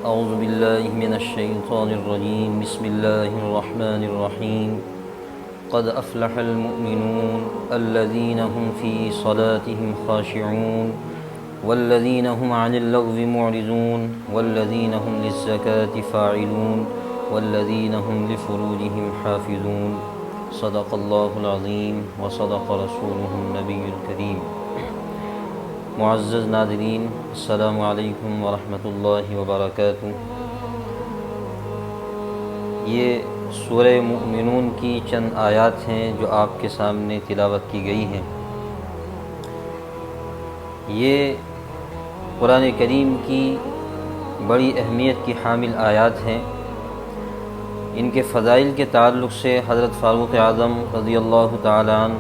أعوذ بالله من الشيطان الرجيم بسم الله الرحمن الرحيم قد أفلح المؤمنون الذين هم في صلاتهم خاشعون والذين هم عن اللغو معرضون والذين هم للزكاة فاعلون والذين هم لفروجهم حافظون صدق الله العظيم وصدق رسوله النبي الكريم۔ معزز ناظرین، السلام علیکم ورحمۃ اللہ وبرکاتہ۔ یہ سورہ مؤمنون کی چند آیات ہیں جو آپ کے سامنے تلاوت کی گئی ہیں۔ یہ قرآن کریم کی بڑی اہمیت کی حامل آیات ہیں۔ ان کے فضائل کے تعلق سے حضرت فاروق اعظم رضی اللہ تعالیٰ عنہ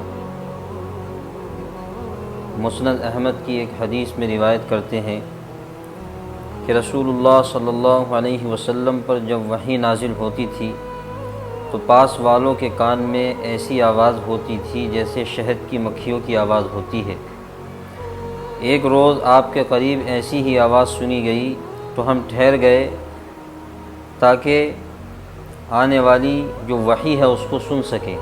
مسند احمد کی ایک حدیث میں روایت کرتے ہیں کہ رسول اللہ صلی اللہ علیہ وسلم پر جب وحی نازل ہوتی تھی تو پاس والوں کے کان میں ایسی آواز ہوتی تھی جیسے شہد کی مکھیوں کی آواز ہوتی ہے۔ ایک روز آپ کے قریب ایسی ہی آواز سنی گئی تو ہم ٹھہر گئے تاکہ آنے والی جو وحی ہے اس کو سن سکیں۔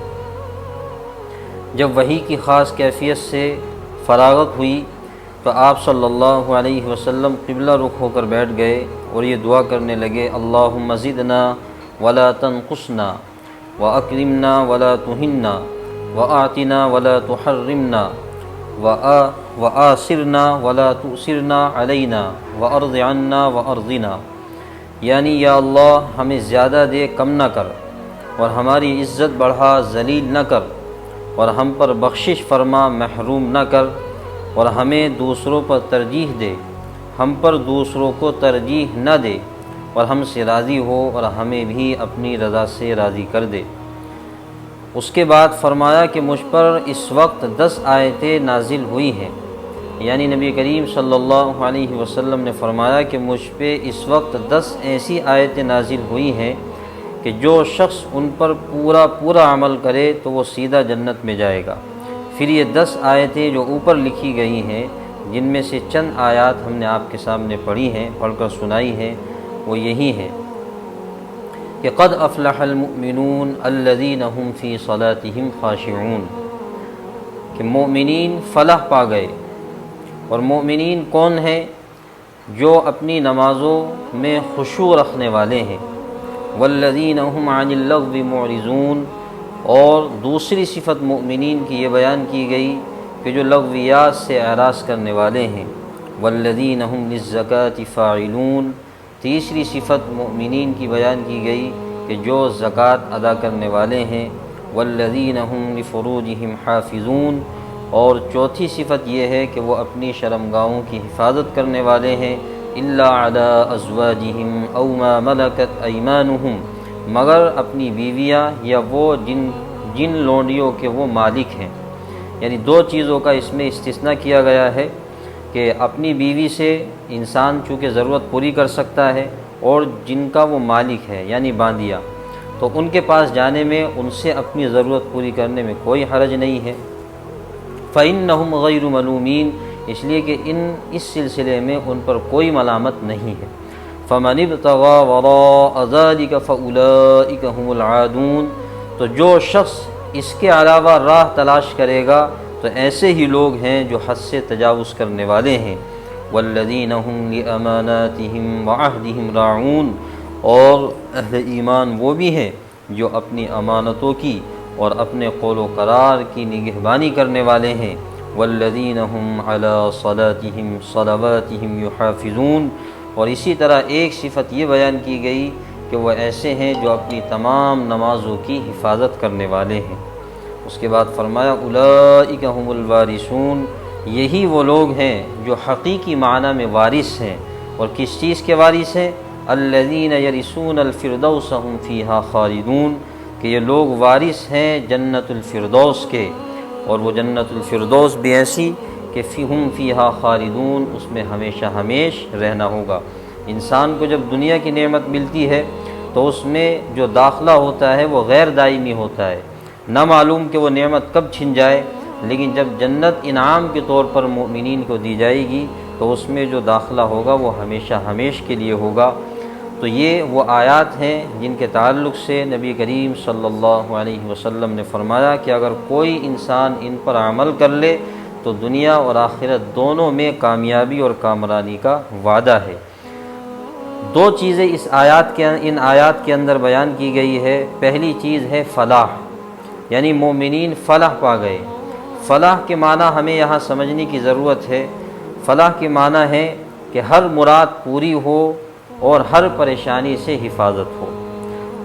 جب وحی کی خاص کیفیت سے فراغت ہوئی تو آپ صلی اللہ علیہ وسلم قبلہ رخ ہو کر بیٹھ گئے اور یہ دعا کرنے لگے، اللہم زدنا ولا تنقصنا واکرمنا ولا تہنا واعطنا ولا تحرمنا وآثرنا ولا تؤثرنا علینا وارض عنا وارضنا، یعنی یا اللہ ہمیں زیادہ دے کم نہ کر، اور ہماری عزت بڑھا ذلیل نہ کر، اور ہم پر بخشش فرما محروم نہ کر، اور ہمیں دوسروں پر ترجیح دے، ہم پر دوسروں کو ترجیح نہ دے، اور ہم سے راضی ہو اور ہمیں بھی اپنی رضا سے راضی کر دے۔ اس کے بعد فرمایا کہ مجھ پر اس وقت 10 آیتیں نازل ہوئی ہیں، یعنی نبی کریم صلی اللہ علیہ وسلم نے فرمایا کہ مجھ پہ اس وقت 10 ایسی آیتیں نازل ہوئی ہیں کہ جو شخص ان پر پورا عمل کرے تو وہ سیدھا جنت میں جائے گا۔ پھر یہ 10 آیتیں جو اوپر لکھی گئی ہیں، جن میں سے چند آیات ہم نے آپ کے سامنے پڑھ کر سنائی ہیں، وہ یہی ہیں کہ قد افلح المؤمنون الذین هم فی صلاتهم خاشعون، کہ مومنین فلاح پا گئے۔ اور مومنین کون ہیں؟ جو اپنی نمازوں میں خشوع رکھنے والے ہیں۔ والذین هم عن اللغو معرضون، اور دوسری صفت مومنین کی یہ بیان کی گئی کہ جو لغویات سے اعراض کرنے والے ہیں۔ والذین هم للزکاة فاعلون، تیسری صفت مومنین کی بیان کی گئی کہ جو زکوٰۃ ادا کرنے والے ہیں۔ والذین هم لفروجهم حافظون، اور چوتھی صفت یہ ہے کہ وہ اپنی شرمگاہوں کی حفاظت کرنے والے ہیں۔ الا علی ازواجہم او ما ملکت ایمانہم، مگر اپنی بیویاں یا وہ جن لونڈیوں کے وہ مالک ہیں۔ یعنی 2 چیزوں کا اس میں استثناء کیا گیا ہے کہ اپنی بیوی سے انسان چونکہ ضرورت پوری کر سکتا ہے، اور جن کا وہ مالک ہے یعنی باندیا، تو ان کے پاس جانے میں ان سے اپنی ضرورت پوری کرنے میں کوئی حرج نہیں ہے۔ فإنہم غیر ملومین، اس لیے کہ اس سلسلے میں ان پر کوئی ملامت نہیں ہے۔ فمن ابتغى وراء ذلك فأولئک هم العادون، تو جو شخص اس کے علاوہ راہ تلاش کرے گا تو ایسے ہی لوگ ہیں جو حد سے تجاوز کرنے والے ہیں۔ والذین هم لأماناتهم وعہدهم راعون، اور اہل ایمان وہ بھی ہیں جو اپنی امانتوں کی اور اپنے قول و قرار کی نگہبانی کرنے والے ہیں۔ والذین هم علی صلواتهم یحافظون، اور اسی طرح ایک صفت یہ بیان کی گئی کہ وہ ایسے ہیں جو اپنی تمام نمازوں کی حفاظت کرنے والے ہیں۔ اس کے بعد فرمایا اولئک هم الوارثون، یہی وہ لوگ ہیں جو حقیقی معنی میں وارث ہیں۔ اور کس چیز کے وارث ہیں؟ الذین یرثون الفردوس هم فیہا خالدون، کہ یہ لوگ وارث ہیں جنت الفردوس کے، اور وہ جنت الفردوس بھی ایسی کہ ہم فیہا خالدون، اس میں ہمیشہ ہمیش رہنا ہوگا۔ انسان کو جب دنیا کی نعمت ملتی ہے تو اس میں جو داخلہ ہوتا ہے وہ غیر دائمی ہوتا ہے، نہ معلوم کہ وہ نعمت کب چھن جائے، لیکن جب جنت انعام کے طور پر مومنین کو دی جائے گی تو اس میں جو داخلہ ہوگا وہ ہمیشہ ہمیش کے لیے ہوگا۔ تو یہ وہ آیات ہیں جن کے تعلق سے نبی کریم صلی اللہ علیہ وسلم نے فرمایا کہ اگر کوئی انسان ان پر عمل کر لے تو دنیا اور آخرت دونوں میں کامیابی اور کامرانی کا وعدہ ہے۔ دو چیزیں ان آیات کے اندر بیان کی گئی ہے۔ پہلی چیز ہے فلاح، یعنی مومنین فلاح پا گئے۔ فلاح کے معنی ہمیں یہاں سمجھنے کی ضرورت ہے۔ فلاح کے معنی ہے کہ ہر مراد پوری ہو اور ہر پریشانی سے حفاظت ہو۔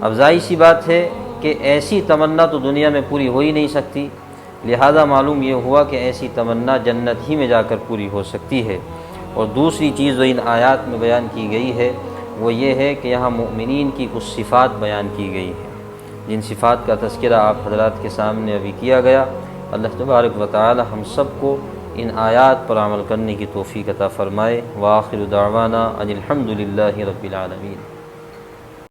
اب ظاہر سی بات ہے کہ ایسی تمنا تو دنیا میں پوری ہو ہی نہیں سکتی، لہذا معلوم یہ ہوا کہ ایسی تمنا جنت ہی میں جا کر پوری ہو سکتی ہے۔ اور دوسری چیز جو ان آیات میں بیان کی گئی ہے وہ یہ ہے کہ یہاں مؤمنین کی کچھ صفات بیان کی گئی ہیں، جن صفات کا تذکرہ آپ حضرات کے سامنے ابھی کیا گیا۔ اللہ تبارک و تعالی ہم سب کو ان آیات پر عمل کرنے کی توفیق عطا فرمائے۔ وآخر دعوانا ان الحمد للہ رب العالمین۔